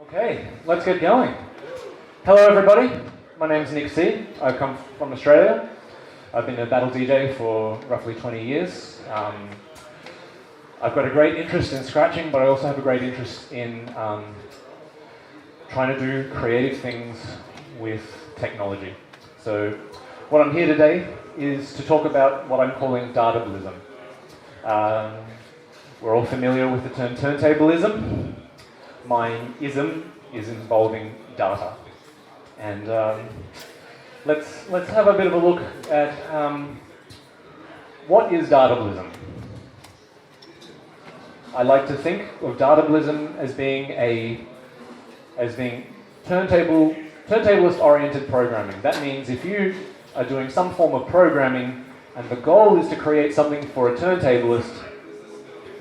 Okay, let's get going. Hello everybody, my name's Nick-C. I come from Australia. I've been a battle DJ for roughly 20 years. I've got a great interest in scratching, but I also have a great interest in trying to do creative things with technology. So what I'm here today is to talk about what I'm calling Datablism. We're all familiar with the term Turntablism. My ism is involving data. And let's have a bit of a look at what is Datablism. I like to think of Datablism as being turntablist-oriented programming. That means if you are doing some form of programming and the goal is to create something for a turntablist,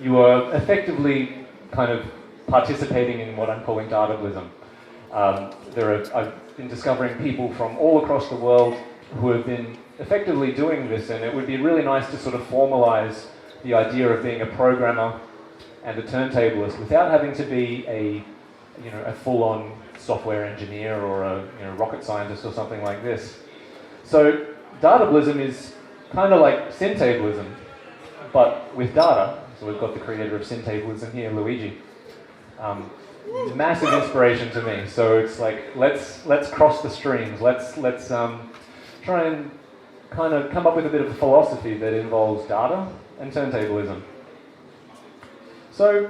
you are effectively kind of participating in what I'm calling Datablism. I've been discovering people from all across the world who have been effectively doing this, and it would be really nice to sort of formalize the idea of being a programmer and a turntablist without having to be a full-on software engineer or a rocket scientist or something like this. So Datablism is kind of like Syntablism, but with data. So we've got the creator of Syntablism here, Luigi. Massive inspiration to me. So it's like let's cross the streams. Let's try and kind of come up with a bit of a philosophy that involves data and turntablism. So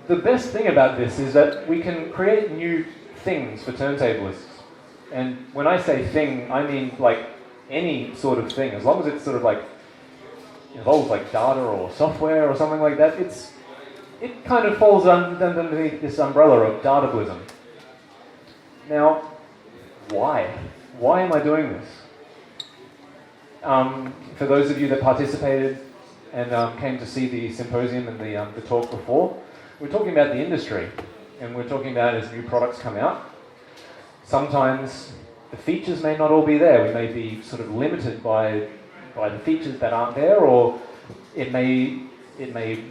the best thing about this is that we can create new things for turntablists. And when I say thing, I mean like any sort of thing, as long as it's sort of like involves like data or software or something like that. It kind of falls underneath this umbrella of Datablism. Now, why? Why am I doing this? For those of you that participated and came to see the symposium and the talk before, we're talking about the industry, and we're talking about as new products come out. Sometimes the features may not all be there. We may be sort of limited by the features that aren't there, or it may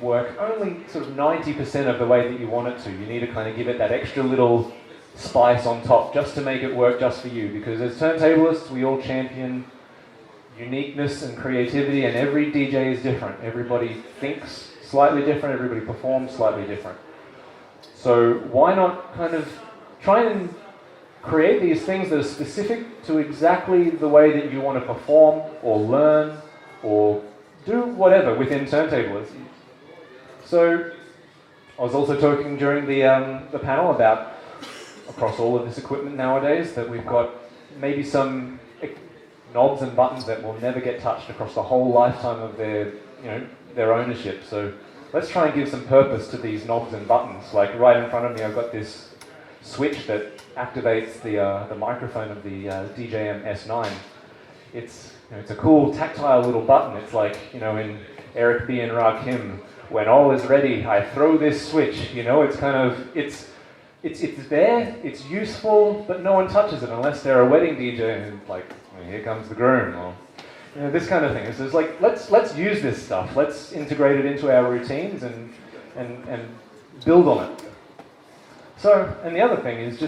work only sort of 90% of the way that you want it to. You need to kind of give it that extra little spice on top just to make it work just for you, because as turntablists we all champion uniqueness and creativity, and every DJ is different. Everybody thinks slightly different, everybody performs slightly different. So why not kind of try and create these things that are specific to exactly the way that you want to perform or learn or do whatever within turntablism. So I was also talking during the panel about across all of this equipment nowadays that we've got maybe some knobs and buttons that will never get touched across the whole lifetime of their ownership. So let's try and give some purpose to these knobs and buttons. Like right in front of me I've got this switch that activates the microphone of the DJM S9. It's a cool tactile little button. It's like, in Eric B. and Rakim, when all is ready, I throw this switch. It's kind of, it's there, it's useful, but no one touches it unless they're a wedding DJ and like, here comes the groom, or this kind of thing. It's just like, let's use this stuff. Let's integrate it into our routines and build on it. So, and the other thing is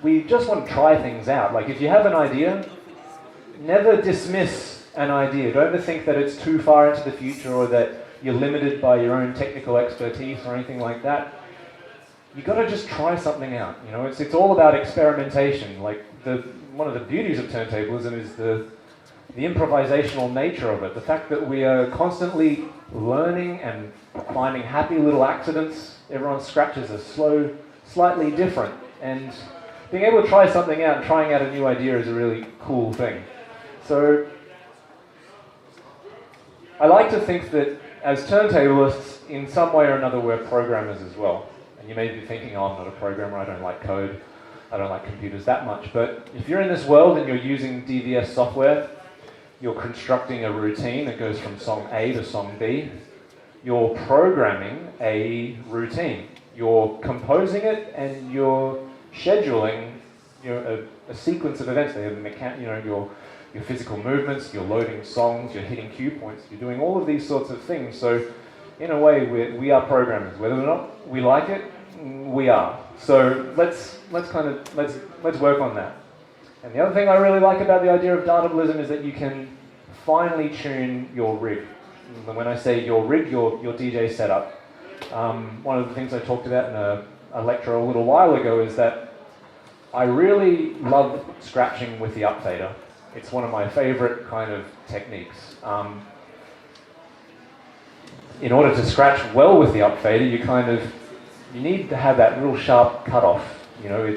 we just want to try things out. Like if you have an idea, never dismiss an idea. Don't ever think that it's too far into the future or that you're limited by your own technical expertise or anything like that. You've got to just try something out. It's all about experimentation. Like one of the beauties of turntablism is the improvisational nature of it. The fact that we are constantly learning and finding happy little accidents. Everyone's scratches are slightly different. And being able to try something out and trying out a new idea is a really cool thing. So I like to think that as turntablists, in some way or another, we're programmers as well. And you may be thinking, oh, I'm not a programmer, I don't like code, I don't like computers that much. But if you're in this world and you're using DVS software, you're constructing a routine that goes from song A to song B. You're programming a routine. You're composing it and you're scheduling a sequence of events. They have your physical movements, you're loading songs, you're hitting cue points, you're doing all of these sorts of things. So in a way, we are programmers. Whether or not we like it, we are. So let's work on that. And the other thing I really like about the idea of Datablism is that you can finely tune your rig. And when I say your rig, your DJ setup. One of the things I talked about in a lecture a little while ago is that I really love scratching with the upfader. It's one of my favorite kind of techniques. In order to scratch well with the upfader, you need to have that real sharp cutoff. You know, you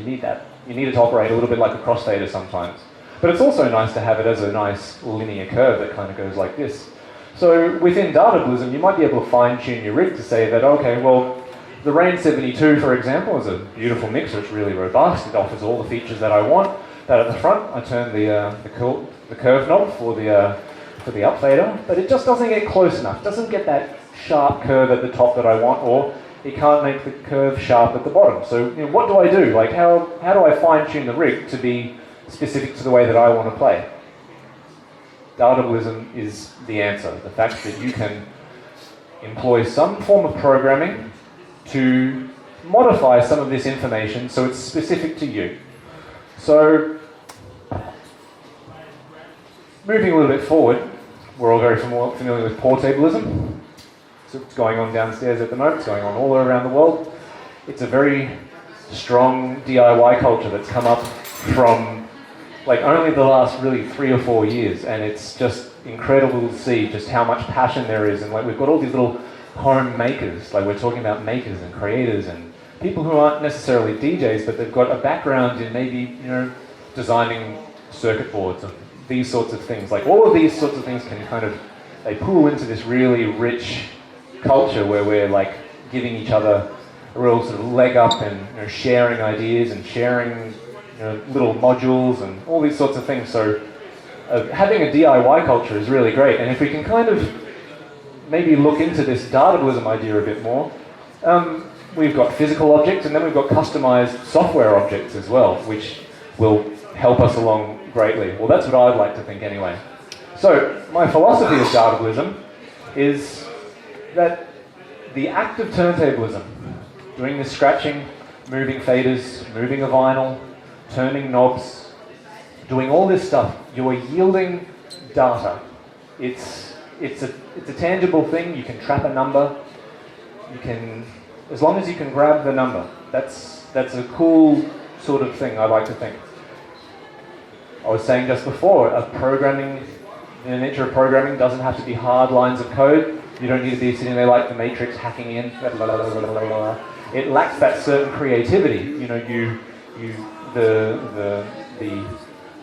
need that. You need it to operate a little bit like a crossfader sometimes. But it's also nice to have it as a nice linear curve that kind of goes like this. So within Datablism, you might be able to fine-tune your rig to say that, okay, well, the Rain 72, for example, is a beautiful mixer. It's really robust. It offers all the features that I want. That at the front, I turn the curve knob for the upfader, but it just doesn't get close enough. It doesn't get that sharp curve at the top that I want, or it can't make the curve sharp at the bottom. So what do I do? Like how do I fine-tune the rig to be specific to the way that I want to play? Datablism is the answer. The fact that you can employ some form of programming to modify some of this information so it's specific to you. So, moving a little bit forward, we're all very familiar with turntablism. So it's going on downstairs at the moment, it's going on all around the world. It's a very strong DIY culture that's come up from like only the last really 3 or 4 years, and it's just incredible to see just how much passion there is. And like we've got all these little home makers, like we're talking about makers and creators and people who aren't necessarily DJs, but they've got a background in maybe, designing circuit boards and these sorts of things. Like all of these sorts of things can they pool into this really rich culture where we're like giving each other a real sort of leg up and sharing ideas and sharing little modules and all these sorts of things. So having a DIY culture is really great. And if we can kind of maybe look into this Datablism idea a bit more, we've got physical objects and then we've got customized software objects as well, which will help us along greatly. Well, that's what I'd like to think anyway. So my philosophy of Datablism is that the act of turntablism, doing the scratching, moving faders, moving a vinyl, turning knobs, doing all this stuff, you are yielding data. It's a tangible thing. You can trap a number. You can, as long as you can grab the number. That's a cool sort of thing, I like to think. I was saying just before, the nature of programming doesn't have to be hard lines of code. You don't need to be sitting there like the Matrix hacking in. It lacks that certain creativity.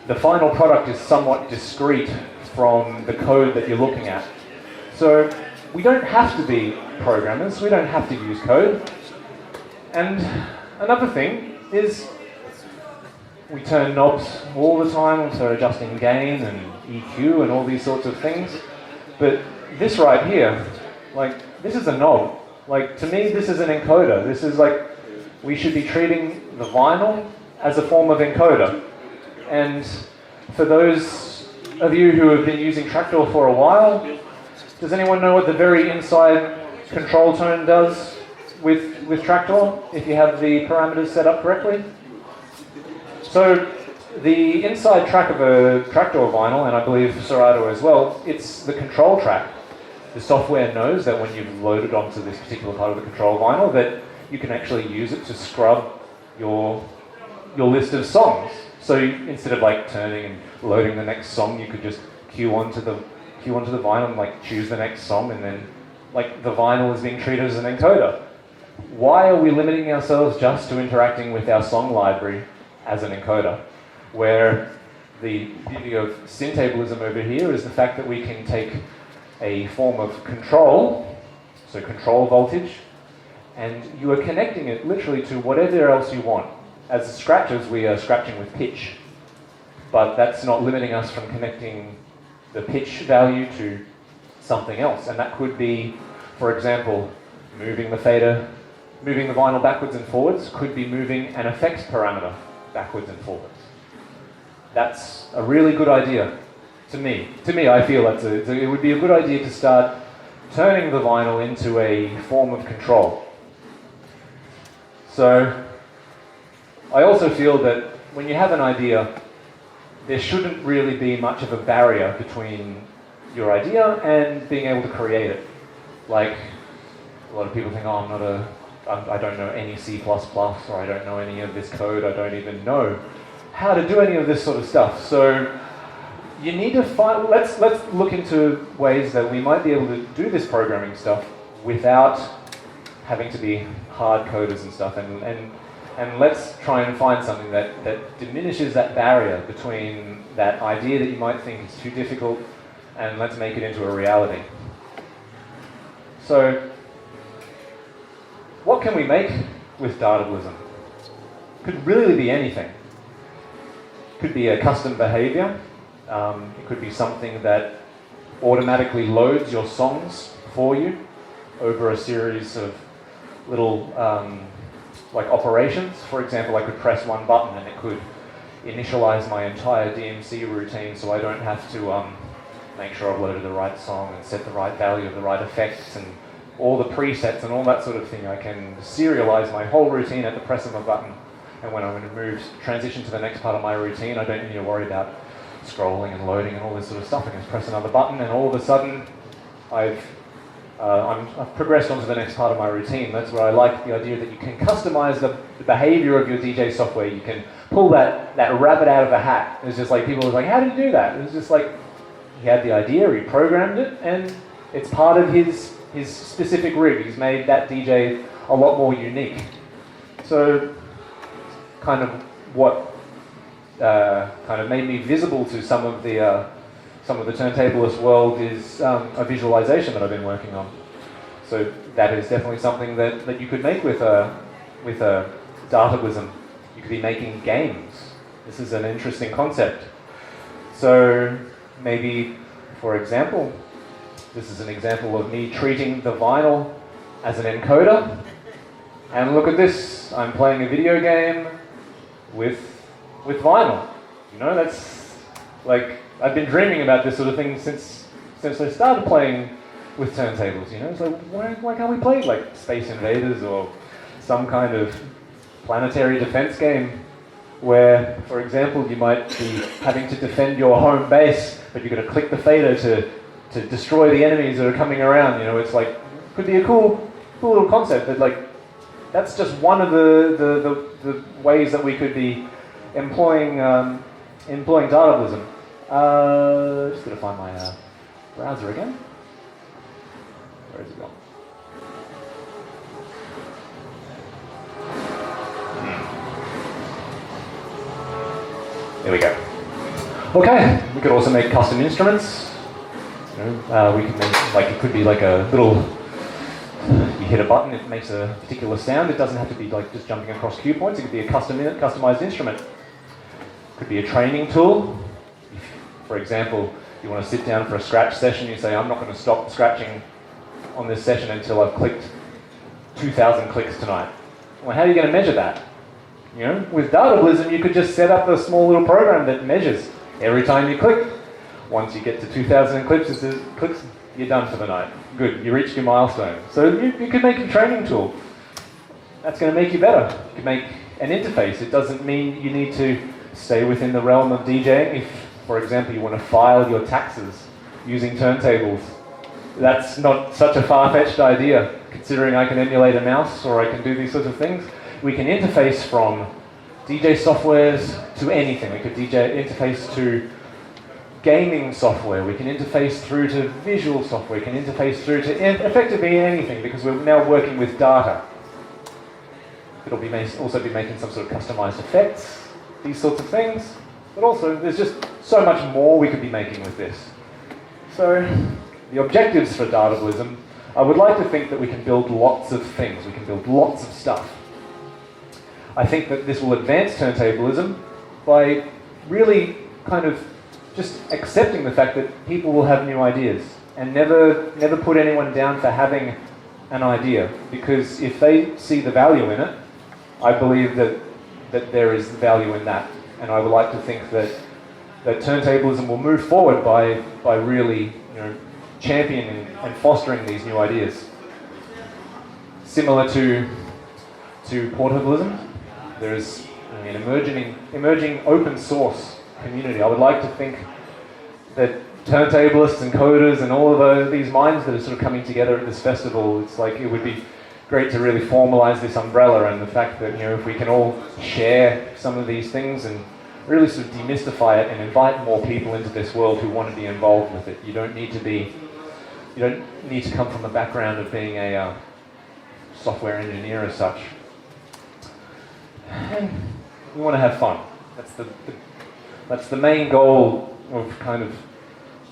The final product is somewhat discrete from the code that you're looking at. So we don't have to be programmers. We don't have to use code. And another thing is we turn knobs all the time, so adjusting gain and EQ and all these sorts of things. But this right here, this is a knob. To me, this is an encoder. This is we should be treating the vinyl as a form of encoder. And for those of you who have been using Traktor for a while, does anyone know what the very inside control tone does with Traktor, if you have the parameters set up correctly? So the inside track of a Traktor vinyl, and I believe Serato as well, it's the control track. The software knows that when you've loaded onto this particular part of the control vinyl that you can actually use it to scrub your list of songs. So instead of turning and loading the next song, you could just cue onto the vinyl and choose the next song, and then the vinyl is being treated as an encoder. Why are we limiting ourselves just to interacting with our song library as an encoder? Where the beauty of Turntablism over here is the fact that we can take a form of control, so control voltage, and you are connecting it literally to whatever else you want. As scratchers, we are scratching with pitch, but that's not limiting us from connecting the pitch value to something else. And that could be, for example, moving the fader, moving the vinyl backwards and forwards, could be moving an effects parameter backwards and forwards. That's a really good idea to me. To me, I feel it would be a good idea to start turning the vinyl into a form of control. So I also feel that when you have an idea, there shouldn't really be much of a barrier between your idea and being able to create it. Like, a lot of people think, oh, I don't know any C++, or I don't know any of this code, I don't even know how to do any of this sort of stuff. So you need to find, let's look into ways that we might be able to do this programming stuff without having to be hard coders and stuff, and let's try and find something that diminishes that barrier between that idea that you might think is too difficult, and let's make it into a reality. So, what can we make with Datablism? Could really be anything. Could be a custom behavior. It could be something that automatically loads your songs for you over a series of little like operations. For example, I could press one button and it could initialize my entire DMC routine, so I don't have to make sure I've loaded the right song and set the right value of the right effects and all the presets and all that sort of thing. I can serialize my whole routine at the press of a button, and when I'm going to transition to the next part of my routine, I don't need to worry about scrolling and loading and all this sort of stuff. I can just press another button and all of a sudden I've progressed on to the next part of my routine. That's where I like the idea that you can customize the behavior of your DJ software. You can pull that rabbit out of a hat. It's just like, people were like, how did you do that? It was just like, he had the idea, he programmed it, and it's part of his specific rig. He's made that DJ a lot more unique. So, kind of what kind of made me visible to some of the turntablist world is a visualization that I've been working on. So that is definitely something that you could make with a Datablism. You could be making games. This is an interesting concept. So maybe, for example, this is an example of me treating the vinyl as an encoder. And look at this, I'm playing a video game with vinyl. You know, that's like, I've been dreaming about this sort of thing since I started playing with turntables, you know? It's like, why can't we play like Space Invaders or some kind of planetary defense game where, for example, you might be having to defend your home base, but you've got to click the fader to destroy the enemies that are coming around, you know? It's like, could be a cool little concept that, like, that's just one of the ways that we could be employing Datablism. Just gonna find my browser again. Where is it gone? There we go. Okay, we could also make custom instruments. You know, we could make, like, it could be like a little, you hit a button, it makes a particular sound. It doesn't have to be like just jumping across cue points. It could be a customized instrument. It could be a training tool. If, for example, you want to sit down for a Sxratch session, you say, I'm not going to stop scratching on this session until I've clicked 2,000 clicks tonight. Well, how are you going to measure that? You know, with Datablism, you could just set up a small little program that measures every time you click. Once you get to 2,000 clicks, you're done for the night. Good, you reached your milestone. So you could make a training tool. That's going to make you better. You could make an interface. It doesn't mean you need to stay within the realm of DJing. If, for example, you want to file your taxes using turntables, that's not such a far-fetched idea, considering I can emulate a mouse or I can do these sorts of things. We can interface from DJ softwares to anything. We could interface to gaming software. We can interface through to visual software. We can interface through to effectively anything, because we're now working with data. It'll be also be making some sort of customized effects, these sorts of things. But also, there's just so much more we could be making with this. So, the objectives for Datablism, I would like to think that we can build lots of things. We can build lots of stuff. I think that this will advance turntablism by really kind of just accepting the fact that people will have new ideas, and never put anyone down for having an idea, because if they see the value in it, I believe that there is value in that, and I would like to think that turntablism will move forward by really, you know, championing and fostering these new ideas. Similar to to Portablism. There is an emerging open source community. I would like to think that turntablists and coders and all of these minds that are sort of coming together at this festival, it's like it would be great to really formalize this umbrella, and the fact that, you know, if we can all share some of these things and really sort of demystify it and invite more people into this world who want to be involved with it. You don't need to come from a background of being a software engineer as such. And we want to have fun. That's the main goal of kind of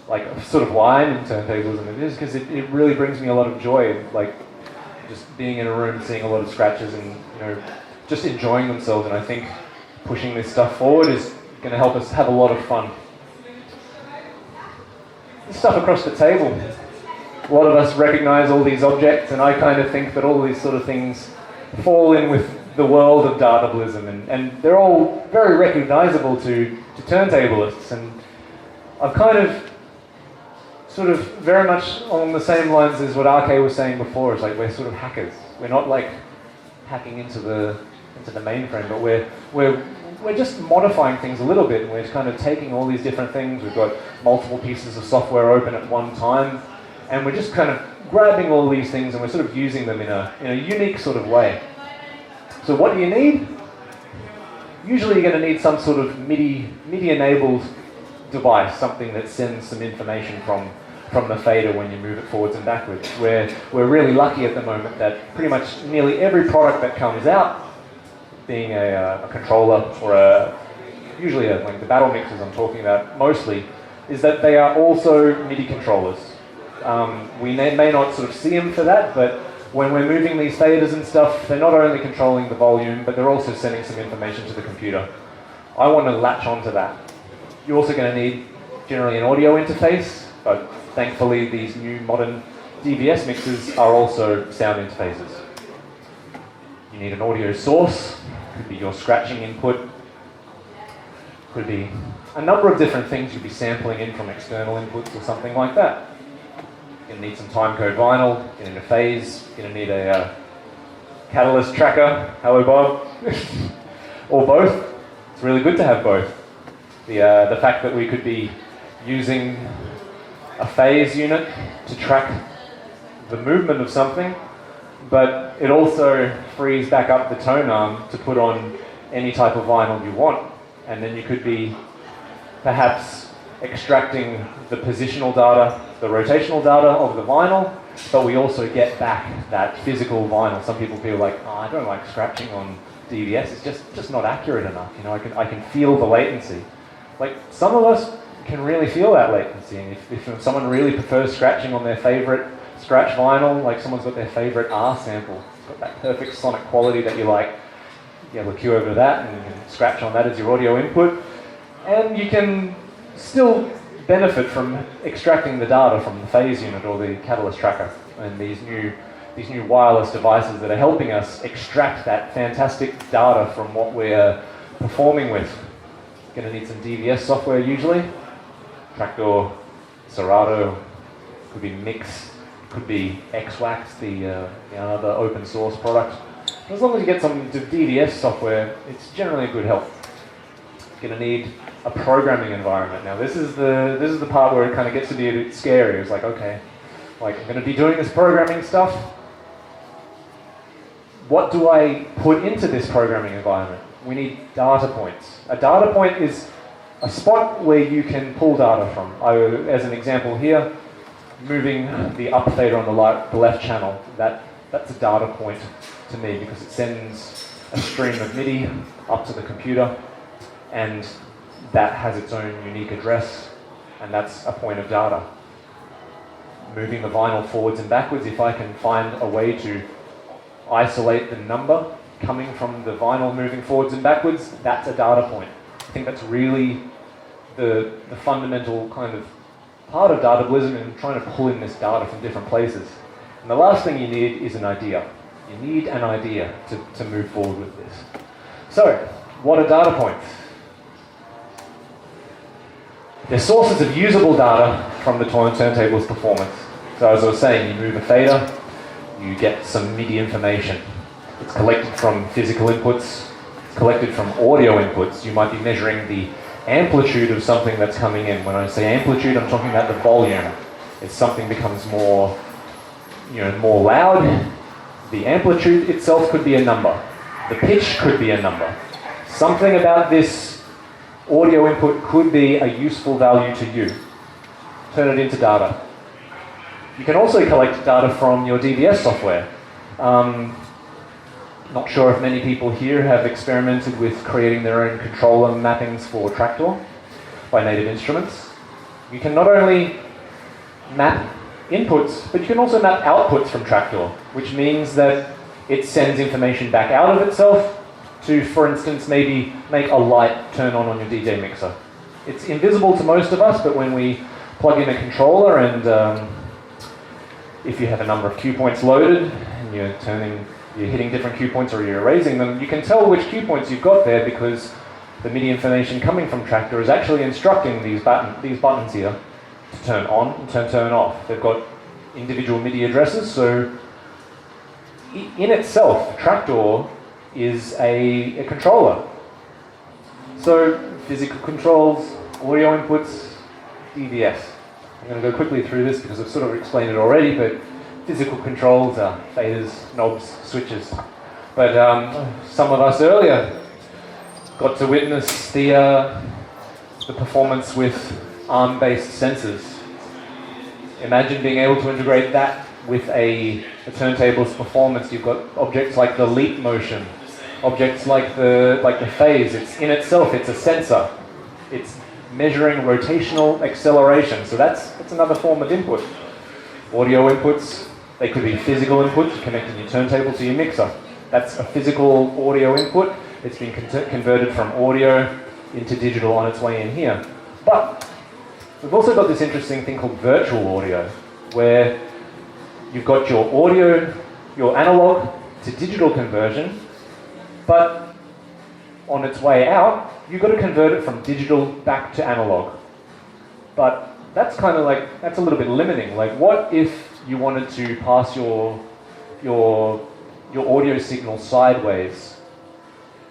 like sort of why I'm in turntablism. It is because it really brings me a lot of joy, like just being in a room, seeing a lot of scratches, and, you know, just enjoying themselves. And I think pushing this stuff forward is going to help us have a lot of fun. This stuff across the table. A lot of us recognize all these objects, and I kind of think that all these sort of things fall in with the world of Datablism, and they're all very recognizable to turntablists. And I've kind of sort of very much along the same lines as what RK was saying before. It's like we're sort of hackers. We're not like hacking into the mainframe, but we're just modifying things a little bit, and we're kind of taking all these different things. We've got multiple pieces of software open at one time, and we're just kind of grabbing all these things and we're sort of using them in a unique sort of way. So what do you need? Usually you're going to need some sort of MIDI-enabled device, something that sends some information from the fader when you move it forwards and backwards. We're really lucky at the moment that pretty much nearly every product that comes out, being a controller or usually like the battle mixers I'm talking about mostly, is that they are also MIDI controllers. We may not sort of see them for that, but when we're moving these faders and stuff, they're not only controlling the volume, but they're also sending some information to the computer. I want to latch onto that. You're also going to need generally an audio interface, but thankfully these new modern DVS mixers are also sound interfaces. You need an audio source. Could be your scratching input, could be a number of different things. You'd be sampling in from external inputs or something like that. You're going to need some timecode vinyl, you're going to need a phase, you're going to need a catalyst tracker, hello Bob, or both. It's really good to have both. The fact that we could be using a phase unit to track the movement of something, but it also frees back up the tone arm to put on any type of vinyl you want. And then you could be perhaps extracting the positional data, the rotational data of the vinyl, but we also get back that physical vinyl. Some people feel like, oh, I don't like scratching on DVS, it's just not accurate enough. You know, I can feel the latency. Like, some of us can really feel that latency, and if someone really prefers scratching on their favorite scratch vinyl, like someone's got their favorite R sample, it's got that perfect sonic quality that you like, you have a cue over that and you can scratch on that as your audio input, and you can still benefit from extracting the data from the phase unit or the catalyst tracker, and these new wireless devices that are helping us extract that fantastic data from what we're performing with. Going to need some DVS software usually. Traktor, Serato, could be Mix, could be Xwax, the other open source product. But as long as you get some DVS software, it's generally a good help. You're going to need a programming environment. Now this is the part where it kind of gets to be a bit scary. It's like, okay, like I'm going to be doing this programming stuff. What do I put into this programming environment? We need data points. A data point is a spot where you can pull data from. As an example here, moving the up fader on the left channel, that's a data point to me because it sends a stream of MIDI up to the computer, and that has its own unique address, and that's a point of data. Moving the vinyl forwards and backwards, if I can find a way to isolate the number coming from the vinyl moving forwards and backwards, that's a data point. I think that's really the fundamental kind of part of Datablism and trying to pull in this data from different places. And the last thing you need is an idea. You need an idea to move forward with this. So, what are data points? They're sources of usable data from the turntable's performance. So as I was saying, you move a fader, you get some MIDI information. It's collected from physical inputs, it's collected from audio inputs. You might be measuring the amplitude of something that's coming in. When I say amplitude, I'm talking about the volume. If something becomes more, more loud, the amplitude itself could be a number. The pitch could be a number. Something about this audio input could be a useful value to you. Turn it into data. You can also collect data from your DVS software. Not sure if many people here have experimented with creating their own controller mappings for Traktor by Native Instruments. You can not only map inputs, but you can also map outputs from Traktor, which means that it sends information back out of itself to, for instance, maybe make a light turn on your DJ mixer. It's invisible to most of us, but when we plug in a controller and if you have a number of cue points loaded and you're hitting different cue points or you're erasing them, you can tell which cue points you've got there because the MIDI information coming from Traktor is actually instructing these buttons here to turn on and turn off. They've got individual MIDI addresses, so in itself, Traktor is a controller. So physical controls, audio inputs, DVS. I'm going to go quickly through this because I've sort of explained it already, but physical controls are faders, knobs, switches. But some of us earlier got to witness the performance with ARM-based sensors. Imagine being able to integrate that with a turntable's performance. You've got objects like the leap motion, objects like the phase. It's in itself, it's a sensor. It's measuring rotational acceleration. So that's another form of input. Audio inputs, they could be physical inputs, connecting your turntable to your mixer. That's a physical audio input. It's been converted from audio into digital on its way in here. But we've also got this interesting thing called virtual audio, where you've got your audio, your analog to digital conversion, but on its way out, you've got to convert it from digital back to analog. But that's kind of like, that's a little bit limiting. Like, what if you wanted to pass your audio signal sideways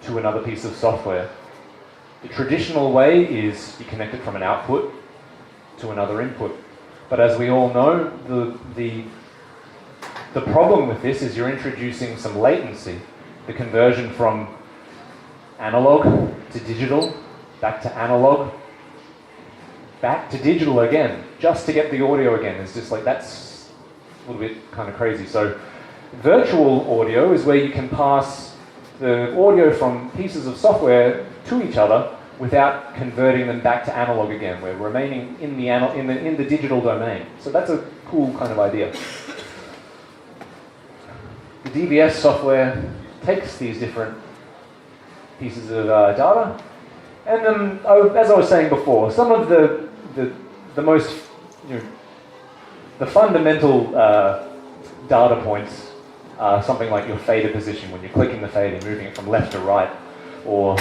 to another piece of software? The traditional way is you connect it from an output to another input. But as we all know, the problem with this is you're introducing some latency. The conversion from analog to digital, back to analog, back to digital again, just to get the audio again. It's just like, that's a little bit kind of crazy. So virtual audio is where you can pass the audio from pieces of software to each other without converting them back to analog again. We're remaining in the digital domain. So that's a cool kind of idea. The DVS software takes these different pieces of data, and then, as I was saying before, some of the most, the fundamental data points are something like your fader position, when you're clicking the fader, moving it from left to right, or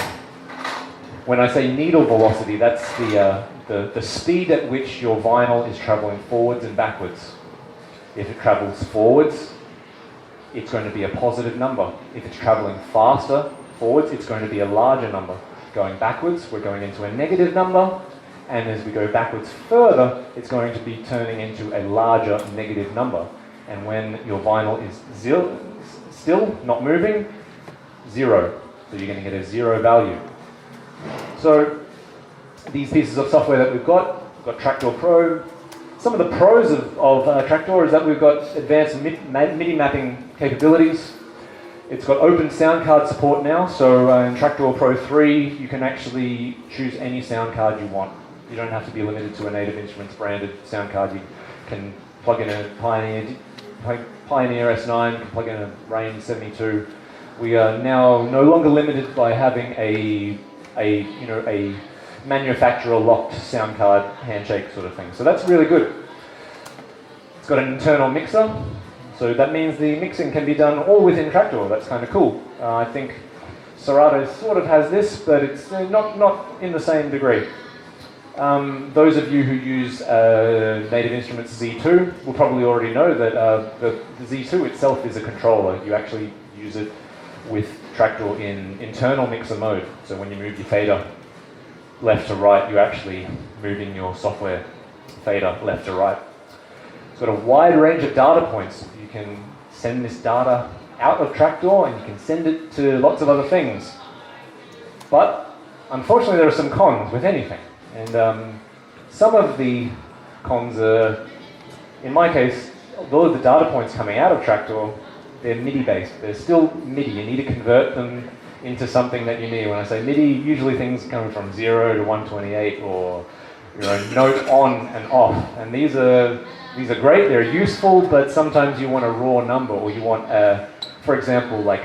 when I say needle velocity, that's the speed at which your vinyl is traveling forwards and backwards. If it travels forwards, it's going to be a positive number. If it's traveling faster forwards, it's going to be a larger number. Going backwards, we're going into a negative number, and as we go backwards further, it's going to be turning into a larger negative number. And when your vinyl is still not moving, 0. So you're going to get a 0 value. So these pieces of software that we've got Traktor Pro. Some of the pros of Traktor is that we've got advanced MIDI mapping capabilities. It's got open sound card support now, so in Traktor Pro 3 you can actually choose any sound card you want. You don't have to be limited to a Native Instruments branded sound card. You can plug in a Pioneer S9, you can plug in a Rain 72. We are now no longer limited by having a manufacturer locked sound card handshake sort of thing. So that's really good. It's got an internal mixer, so that means the mixing can be done all within Traktor. That's kind of cool. I think Serato sort of has this, but it's not in the same degree. Those of you who use Native Instruments Z2 will probably already know that the Z2 itself is a controller. You actually use it with Traktor in internal mixer mode. So when you move your fader left to right, you're actually moving your software fader left to right. It's got a wide range of data points. You can send this data out of Traktor and you can send it to lots of other things. But unfortunately there are some cons with anything. And some of the cons are, in my case, all of the data points coming out of Traktor, they're MIDI based. They're still MIDI. You need to convert them into something that you need. When I say MIDI, usually things coming from 0 to 128 or note on and off. And these are great, they're useful, but sometimes you want a raw number, or you want for example, like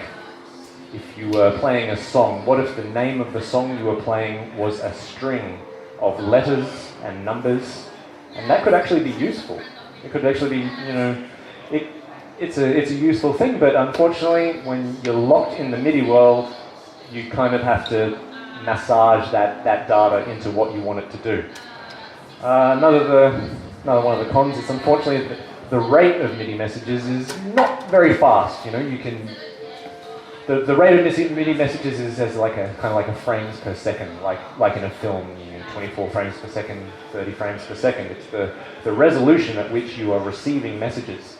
if you were playing a song, what if the name of the song you were playing was a string of letters and numbers? And that could actually be useful. It could actually be, it's a useful thing, but unfortunately, when you're locked in the MIDI world, you kind of have to massage that data into what you want it to do. Another one of the cons is, unfortunately, the rate of MIDI messages is not very fast. You can the rate of MIDI messages is as like a kind of like a frames per second, like in a film. 24 frames per second, 30 frames per second. It's the resolution at which you are receiving messages.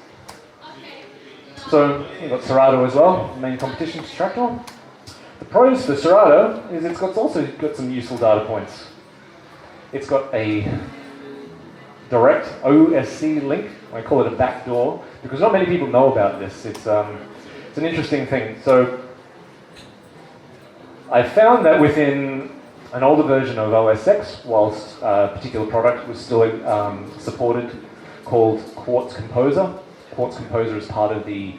So you've got Serato as well, main competition to Traktor. The pros for Serato is it's also got some useful data points. It's got a direct OSC link. I call it a backdoor because not many people know about this. It's an interesting thing. So I found that within an older version of OS X, whilst a particular product was still supported, called Quartz Composer. Quartz Composer is part of the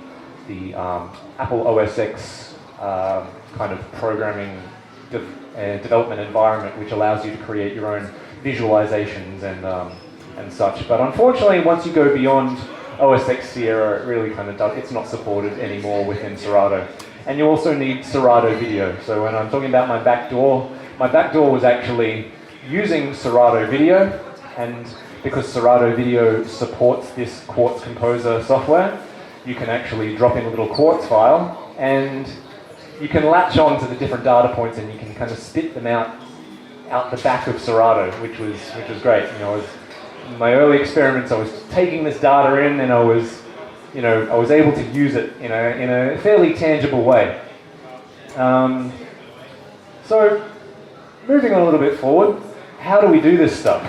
Apple OS X kind of programming development environment, which allows you to create your own visualizations and such. But unfortunately, once you go beyond OS X Sierra, it really kind of it's not supported anymore within Serato. And you also need Serato video. So when I'm talking about my backdoor was actually using Serato video, and because Serato video supports this Quartz Composer software, you can actually drop in a little Quartz file and you can latch on to the different data points and you can kind of spit them out the back of Serato, which was great. In my early experiments, I was taking this data in and I was able to use it in a fairly tangible way. So moving on a little bit forward, how do we do this stuff?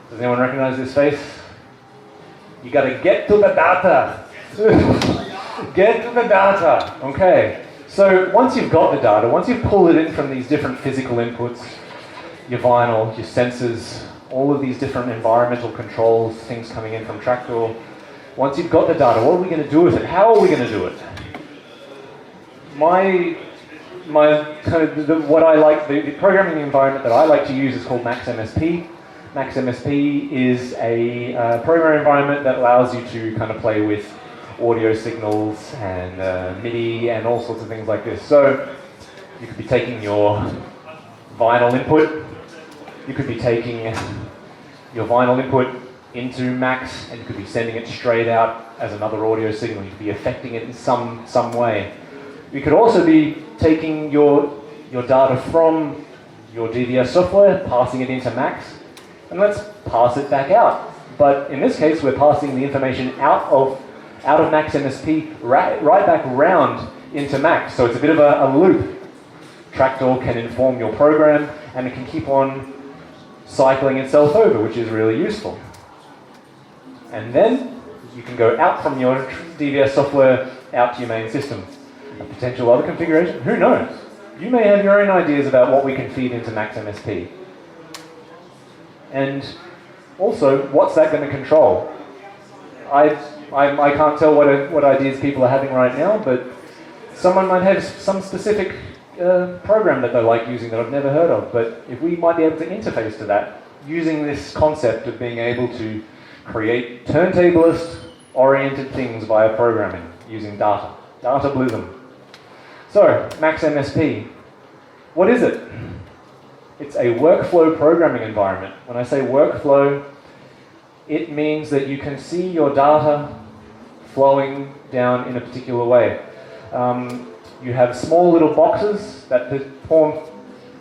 Does anyone recognize this face? You got to get to the data. Get to the data. Okay. So once you've got the data, once you've pulled it in from these different physical inputs, your vinyl, your sensors, all of these different environmental controls, things coming in from Traktor, once you've got the data, what are we going to do with it? How are we going to do it? My kind of the programming environment that I like to use is called MaxMSP. MaxMSP is a programming environment that allows you to kind of play with audio signals and MIDI and all sorts of things like this. So you could be taking your vinyl input, you could be taking your vinyl input into Max, and you could be sending it straight out as another audio signal. You could be affecting it in some way. You could also be taking your data from your DVS software, passing it into Max, and let's pass it back out. But in this case, we're passing the information out of MaxMSP right back around into Max. So it's a bit of a loop. Traktor can inform your program, and it can keep on cycling itself over, which is really useful. And then you can go out from your DVS software out to your main system. A potential other configuration? Who knows? You may have your own ideas about what we can feed into MaxMSP. And also, what's that going to control? I can't tell what ideas people are having right now, but someone might have some specific program that they like using that I've never heard of. But if we might be able to interface to that using this concept of being able to create turntablist-oriented things via programming using data. Datablism. So, MaxMSP. What is it? It's a workflow programming environment. When I say workflow, it means that you can see your data flowing down in a particular way. You have small little boxes that perform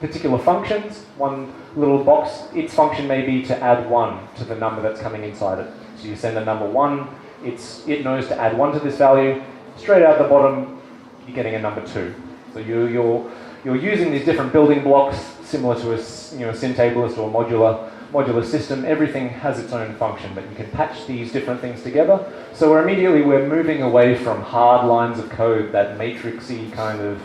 particular functions. One little box, its function may be to add 1 to the number that's coming inside it. So you send a number 1, it knows to add 1 to this value. Straight out the bottom, you're getting a number 2. So you're using these different building blocks similar to a turntablist or modular system. Everything has its own function, but you can patch these different things together. So we're moving away from hard lines of code, that matrixy kind of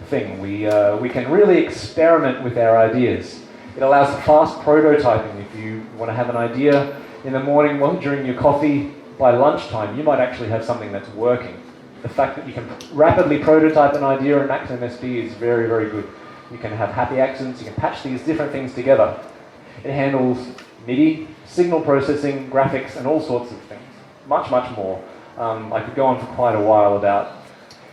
thing. We can really experiment with our ideas. It allows fast prototyping. If you want to have an idea in the morning, well, during your coffee, by lunchtime, you might actually have something that's working. The fact that you can rapidly prototype an idea in Max-MSP is very, very good. You can have happy accidents, you can patch these different things together. It handles MIDI, signal processing, graphics, and all sorts of things. Much, much more. I could go on for quite a while about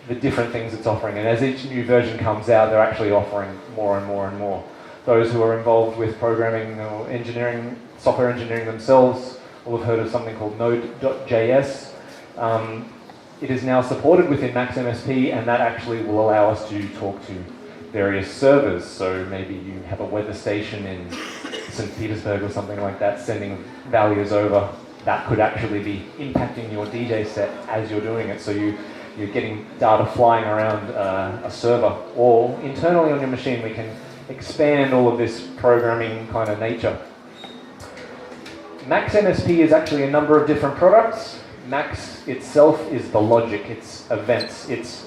the different things it's offering, and as each new version comes out, they're actually offering more and more and more. Those who are involved with programming or engineering, software engineering themselves, will have heard of something called Node.js. It is now supported within Max-MSP, and that actually will allow us to talk to various servers. So maybe you have a weather station in St. Petersburg or something like that, sending values over. That could actually be impacting your DJ set as you're doing it. So you're getting data flying around a server. Or internally on your machine, we can expand all of this programming kind of nature. Max-MSP is actually a number of different products. Max itself is the logic, it's events, it's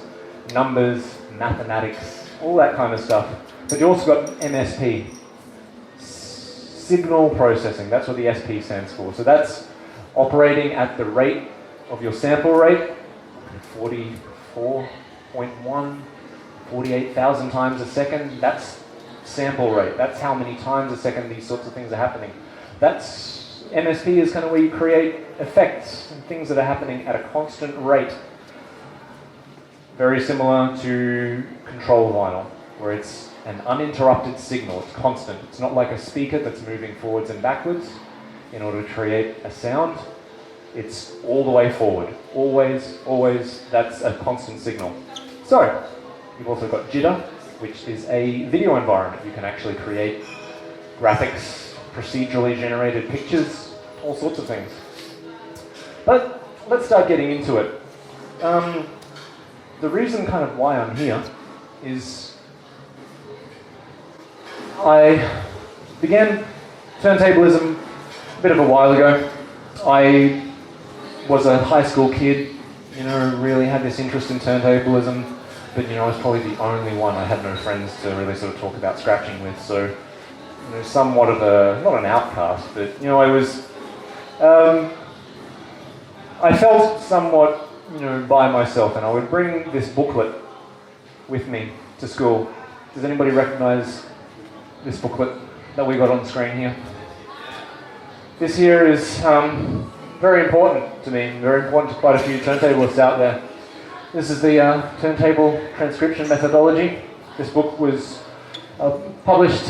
numbers, mathematics, all that kind of stuff. But you also got MSP, signal processing, that's what the SP stands for. So that's operating at the rate of your sample rate, 44.1, 48,000 times a second. That's sample rate, that's how many times a second these sorts of things are happening. That's MSP is kind of where you create effects and things that are happening at a constant rate. Very similar to control vinyl, where it's an uninterrupted signal, it's constant. It's not like a speaker that's moving forwards and backwards in order to create a sound. It's all the way forward. Always, always, that's a constant signal. So, you've also got jitter, which is a video environment. You can actually create graphics, procedurally generated pictures, all sorts of things. But let's start getting into it. The reason kind of why I'm here is I began turntablism a bit of a while ago. I was a high school kid, really had this interest in turntablism, but I was probably the only one. I had no friends to really sort of talk about scratching with, so somewhat of not an outcast, but I was, I felt somewhat, by myself, and I would bring this booklet with me to school. Does anybody recognize this booklet that we got on the screen here? This here is very important to me, very important to quite a few turntablists out there. This is the turntable transcription methodology. This book was published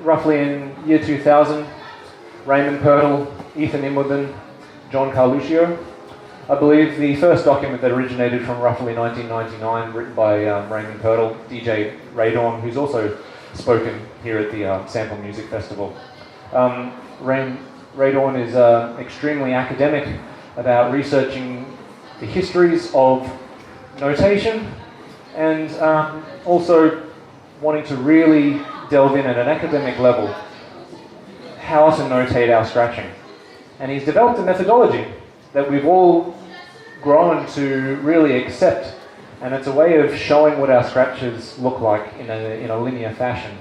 roughly in year 2000, Raymond Pirtle, Ethan Immerden, John Carluccio. I believe the first document that originated from roughly 1999, written by Raymond Pirtle, DJ Radon, who's also spoken here at the Sample Music Festival. Radon is extremely academic about researching the histories of notation and also wanting to really delve in at an academic level how to notate our scratching. And he's developed a methodology that we've all grown to really accept, and it's a way of showing what our scratches look like in a linear fashion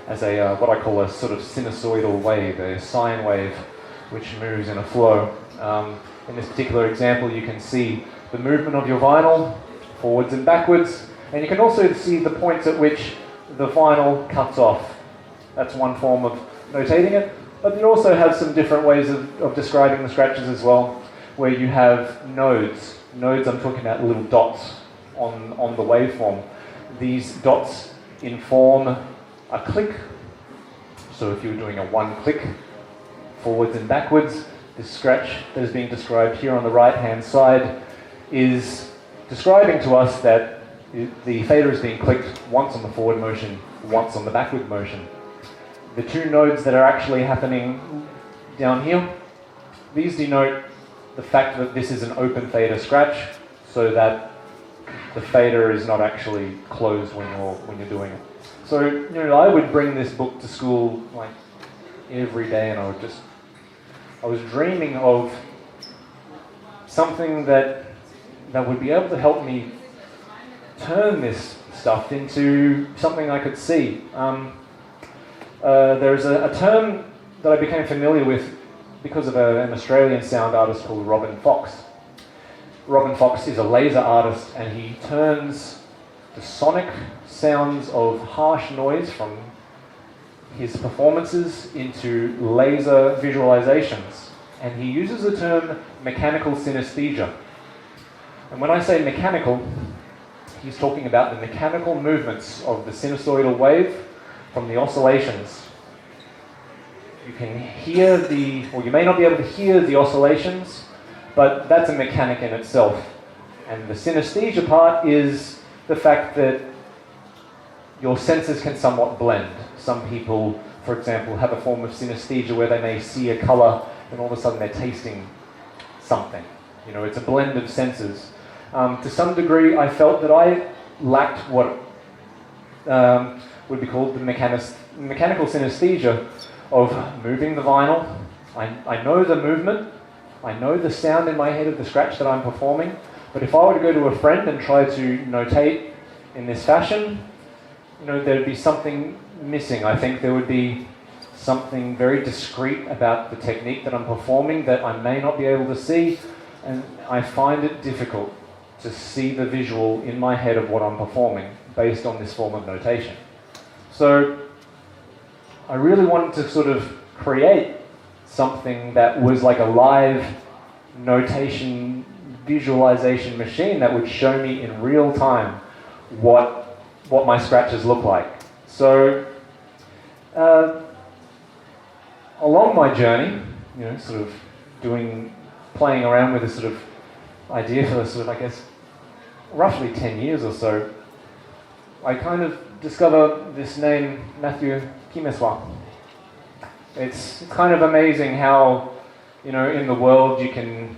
as a what I call a sort of sinusoidal wave, a sine wave which moves in a flow. In this particular example you can see the movement of your vinyl forwards and backwards, and you can also see the points at which the vinyl cuts off. That's one form of notating it, but you also have some different ways of describing the scratches as well, where you have nodes. Nodes, I'm talking about little dots on the waveform. These dots inform a click. So if you're doing a one click, forwards and backwards, this scratch that is being described here on the right hand side is describing to us that the fader is being clicked once on the forward motion, once on the backward motion. The two nodes that are actually happening down here, these denote the fact that this is an open fader scratch, so that the fader is not actually closed when you're doing it. So, you know, I would bring this book to school like every day, and I was dreaming of something that would be able to help me turn this stuff into something I could see. There's a term that I became familiar with because of an Australian sound artist called Robin Fox. Robin Fox is a laser artist, and he turns the sonic sounds of harsh noise from his performances into laser visualizations. And he uses the term mechanical synesthesia. And when I say mechanical, he's talking about the mechanical movements of the sinusoidal wave from the oscillations. You can hear or you may not be able to hear the oscillations, but that's a mechanic in itself. And the synesthesia part is the fact that your senses can somewhat blend. Some people, for example, have a form of synesthesia where they may see a color and all of a sudden they're tasting something. You know, it's a blend of senses. To some degree, I felt that I lacked what would be called the mechanical synesthesia of moving the vinyl. I know the movement, I know the sound in my head of the scratch that I'm performing, but if I were to go to a friend and try to notate in this fashion, you know, there'd be something missing. I think there would be something very discreet about the technique that I'm performing that I may not be able to see, and I find it difficult to see the visual in my head of what I'm performing based on this form of notation. So I really wanted to sort of create something that was like a live notation visualization machine that would show me in real time what my scratches look like. So along my journey, you know, sort of playing around with this sort of idea for sort of, I guess, roughly 10 years or so, I kind of discovered this name, Matthew Kimeswa. It's kind of amazing how, you know, in the world you can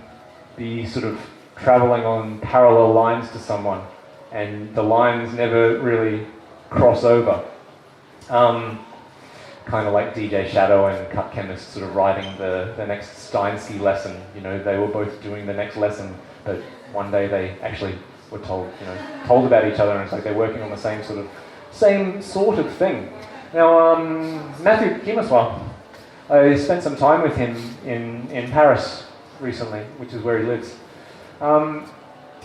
be sort of traveling on parallel lines to someone and the lines never really cross over. Kind of like DJ Shadow and Cut Chemist sort of writing the next Steinsky lesson. You know, they were both doing the next lesson, but one day they actually were told about each other, and it's like they're working on the same sort of thing. Now, Matthew Kimeswa, I spent some time with him in Paris recently, which is where he lives.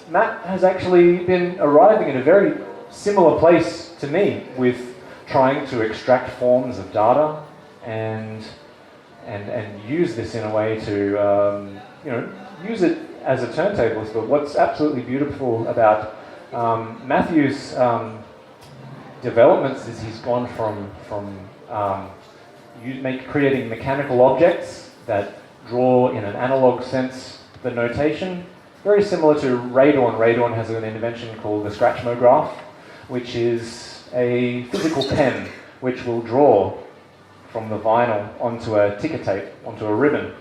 Matt has actually been arriving at a very similar place to me with trying to extract forms of data and use this in a way to use it as a turntablist. But what's absolutely beautiful about Matthew's developments is he's gone from creating mechanical objects that draw in an analog sense the notation, very similar to Radon. Radon has an invention called the Sxratch, which is a physical pen which will draw from the vinyl onto a ticker tape, onto a ribbon.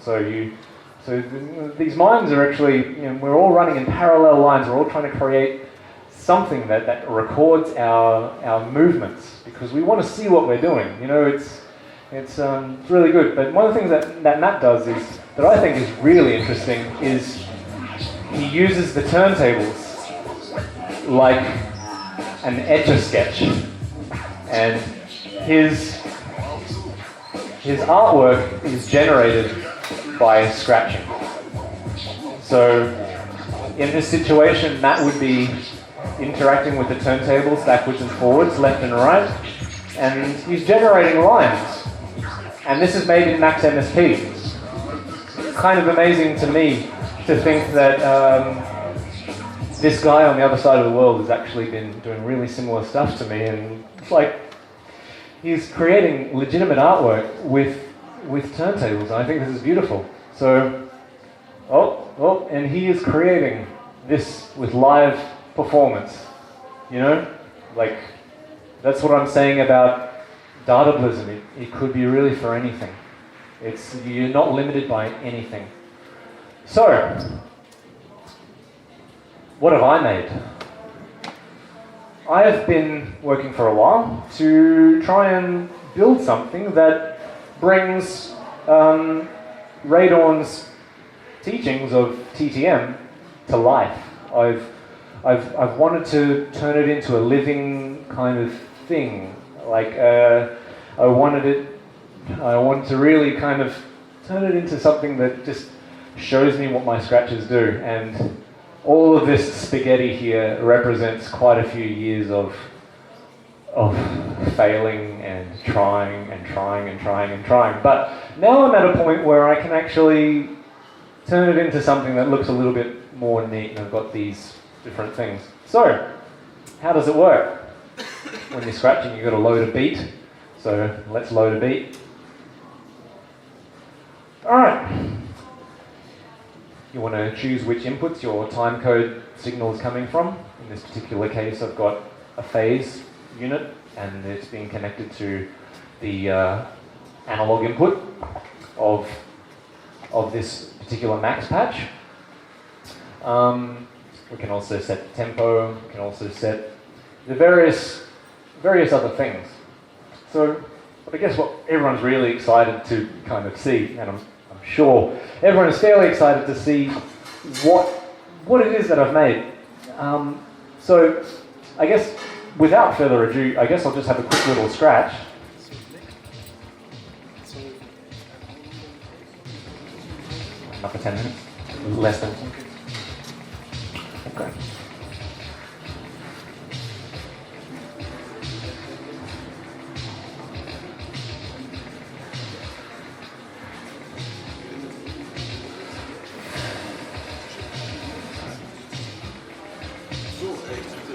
So these minds are actually, we're all running in parallel lines. We're all trying to create something that records our movements because we want to see what we're doing. It's really good. But one of the things that Matt does is that I think is really interesting is he uses the turntables like an Etch-a-Sketch, and his artwork is generated by scratching. So in this situation, Matt would be interacting with the turntables backwards and forwards, left and right, and he's generating lines. And this is made in Max MSP. It's kind of amazing to me to think that this guy on the other side of the world has actually been doing really similar stuff to me, and it's like he's creating legitimate artwork with turntables, and I think this is beautiful. So, and he is creating this with live performance. You know? Like, that's what I'm saying about Datablism. It could be really for anything. You're not limited by anything. So, what have I made? I have been working for a while to try and build something that brings Radon's teachings of TTM to life. I've wanted to turn it into a living kind of thing. Like I wanted to really kind of turn it into something that just shows me what my scratches do. And all of this spaghetti here represents quite a few years of failing and trying and trying and trying and trying. But now I'm at a point where I can actually turn it into something that looks a little bit more neat, and I've got these different things. So, how does it work? When you're scratching, you've got to load a beat. So, let's load a beat. Alright. You want to choose which inputs your timecode signal is coming from. In this particular case, I've got a phase unit, and it's being connected to the analog input of this particular max patch. We can also set the tempo. We can also set the various other things. So, but I guess what everyone's really excited to kind of see, and I'm sure everyone is fairly excited to see what it is that I've made. So, I guess without further ado, I guess I'll just have a quick little scratch. Not for 10 minutes, less than. Okay.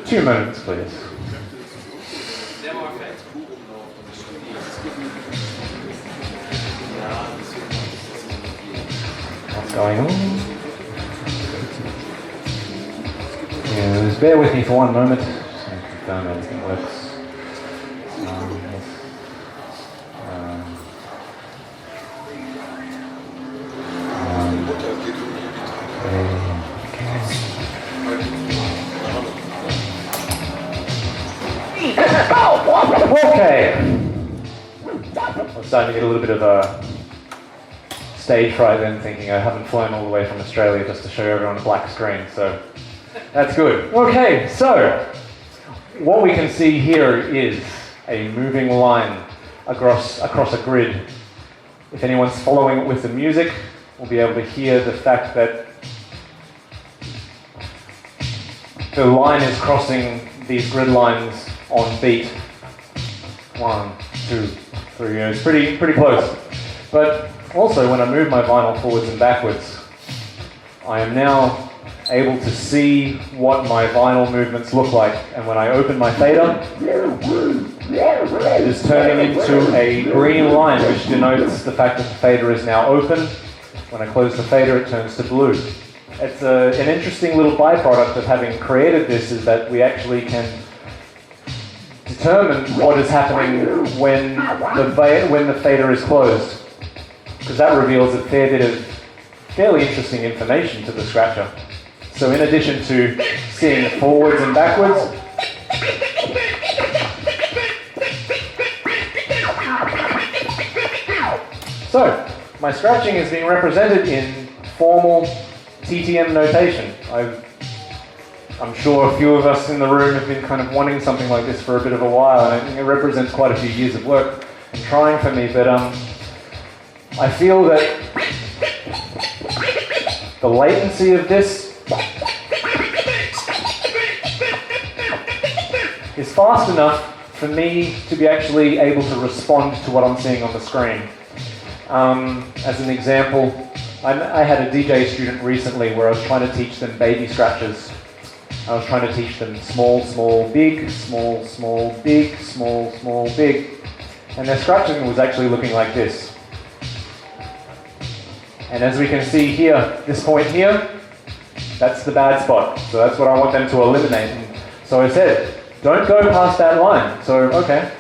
Two minutes, please. What's going on? Yeah, just bear with me for one moment. Just going to confirm everything works. Okay. I'm starting to get a little bit of a stage fright then, thinking I haven't flown all the way from Australia just to show everyone a black screen, so that's good. Okay, so what we can see here is a moving line across a grid. If anyone's following it with the music, we'll be able to hear the fact that the line is crossing these grid lines on beat. 1, 2, 3, it's pretty close. But also when I move my vinyl forwards and backwards, I am now able to see what my vinyl movements look like. And when I open my fader, it is turning into a green line, which denotes the fact that the fader is now open. When I close the fader, it turns to blue. It's an interesting little byproduct of having created this, is that we actually can determine what is happening when the fader is closed, because that reveals a fair bit of fairly interesting information to the scratcher. So in addition to seeing forwards and backwards, so my scratching is being represented in formal TTM notation. I'm sure a few of us in the room have been kind of wanting something like this for a bit of a while, and I think it represents quite a few years of work and trying for me, but I feel that the latency of this is fast enough for me to be actually able to respond to what I'm seeing on the screen. As an example, I had a DJ student recently where I was trying to teach them baby scratches. I was trying to teach them small, small, big, small, small, big, small, small, big. And their scratching was actually looking like this. And as we can see here, this point here, that's the bad spot. So that's what I want them to eliminate. And so I said, don't go past that line. So, okay.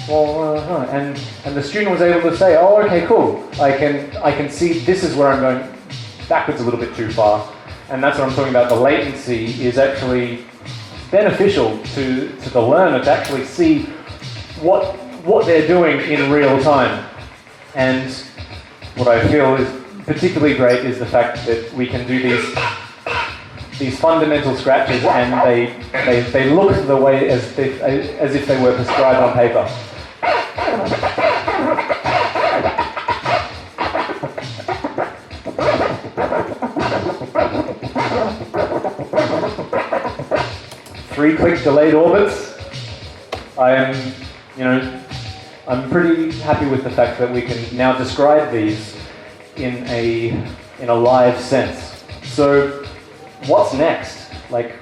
Well, and the student was able to say, oh, okay, cool. I can see this is where I'm going backwards a little bit too far. And that's what I'm talking about. The latency is actually beneficial to the learner to actually see what they're doing in real time. And what I feel is particularly great is the fact that we can do these fundamental scratches, and they look the way as if they were prescribed on paper. Three-click delayed orbits. I'm pretty happy with the fact that we can now describe these in a live sense. So, what's next? Like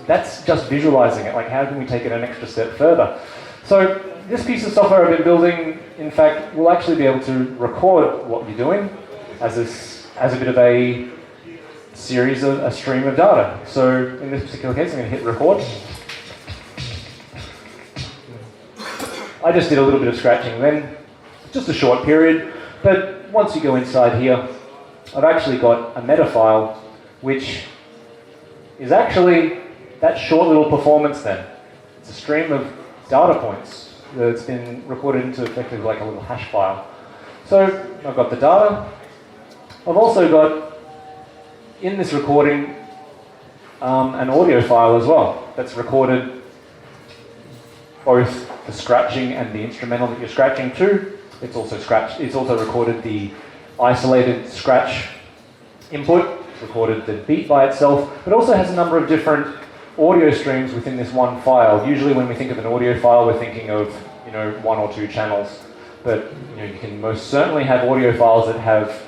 that's just visualizing it. Like, how can we take it an extra step further? So, this piece of software I've been building, in fact, will actually be able to record what you're doing as a bit of a series of a stream of data. So, in this particular case, I'm going to hit record. I just did a little bit of scratching then, just a short period, but once you go inside here, I've actually got a meta file, which is actually that short little performance then. It's a stream of data points that's been recorded into effectively like a little hash file. So I've got the data. I've also got, in this recording, an audio file as well that's recorded both the scratching and the instrumental that you're scratching to. It's also recorded the isolated scratch input, recorded the beat by itself, but also has a number of different audio streams within this one file. Usually when we think of an audio file, we're thinking of one or two channels, but you can most certainly have audio files that have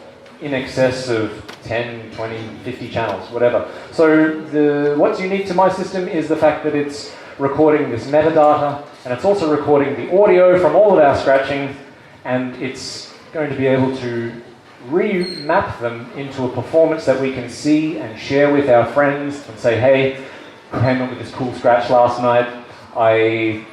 in excess of 10, 20, 50 channels, whatever. So what's unique to my system is the fact that it's recording this metadata, and it's also recording the audio from all of our scratching, and it's going to be able to remap them into a performance that we can see and share with our friends and say, hey, I came up with this cool scratch last night. I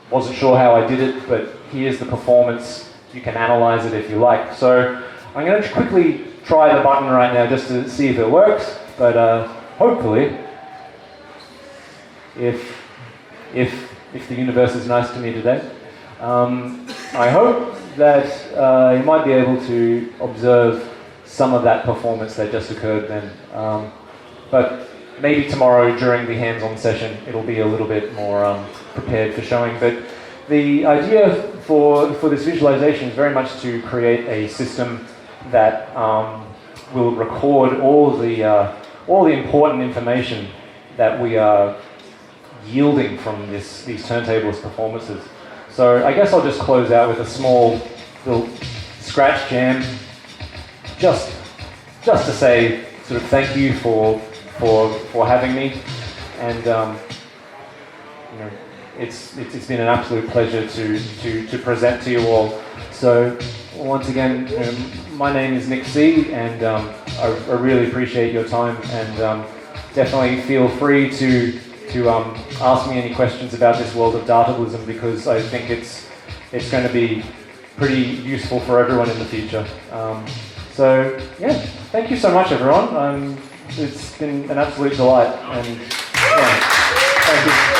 wasn't sure how I did it, but here's the performance. You can analyze it if you like. So I'm going to quickly try the button right now just to see if it works, but hopefully, if the universe is nice to me today, I hope that you might be able to observe some of that performance that just occurred then. But maybe tomorrow during the hands-on session, it'll be a little bit more prepared for showing. But the idea for this visualization is very much to create a system that will record all the important information that we are yielding from these turntablist performances. So I guess I'll just close out with a small little scratch jam, just to say sort of thank you for having me, and it's been an absolute pleasure to present to you all. So once again, my name is NIKK-C, and I really appreciate your time, and definitely feel free to ask me any questions about this world of Datablism, because I think it's going to be pretty useful for everyone in the future. So yeah, thank you so much, everyone. It's been an absolute delight, and yeah, thank you.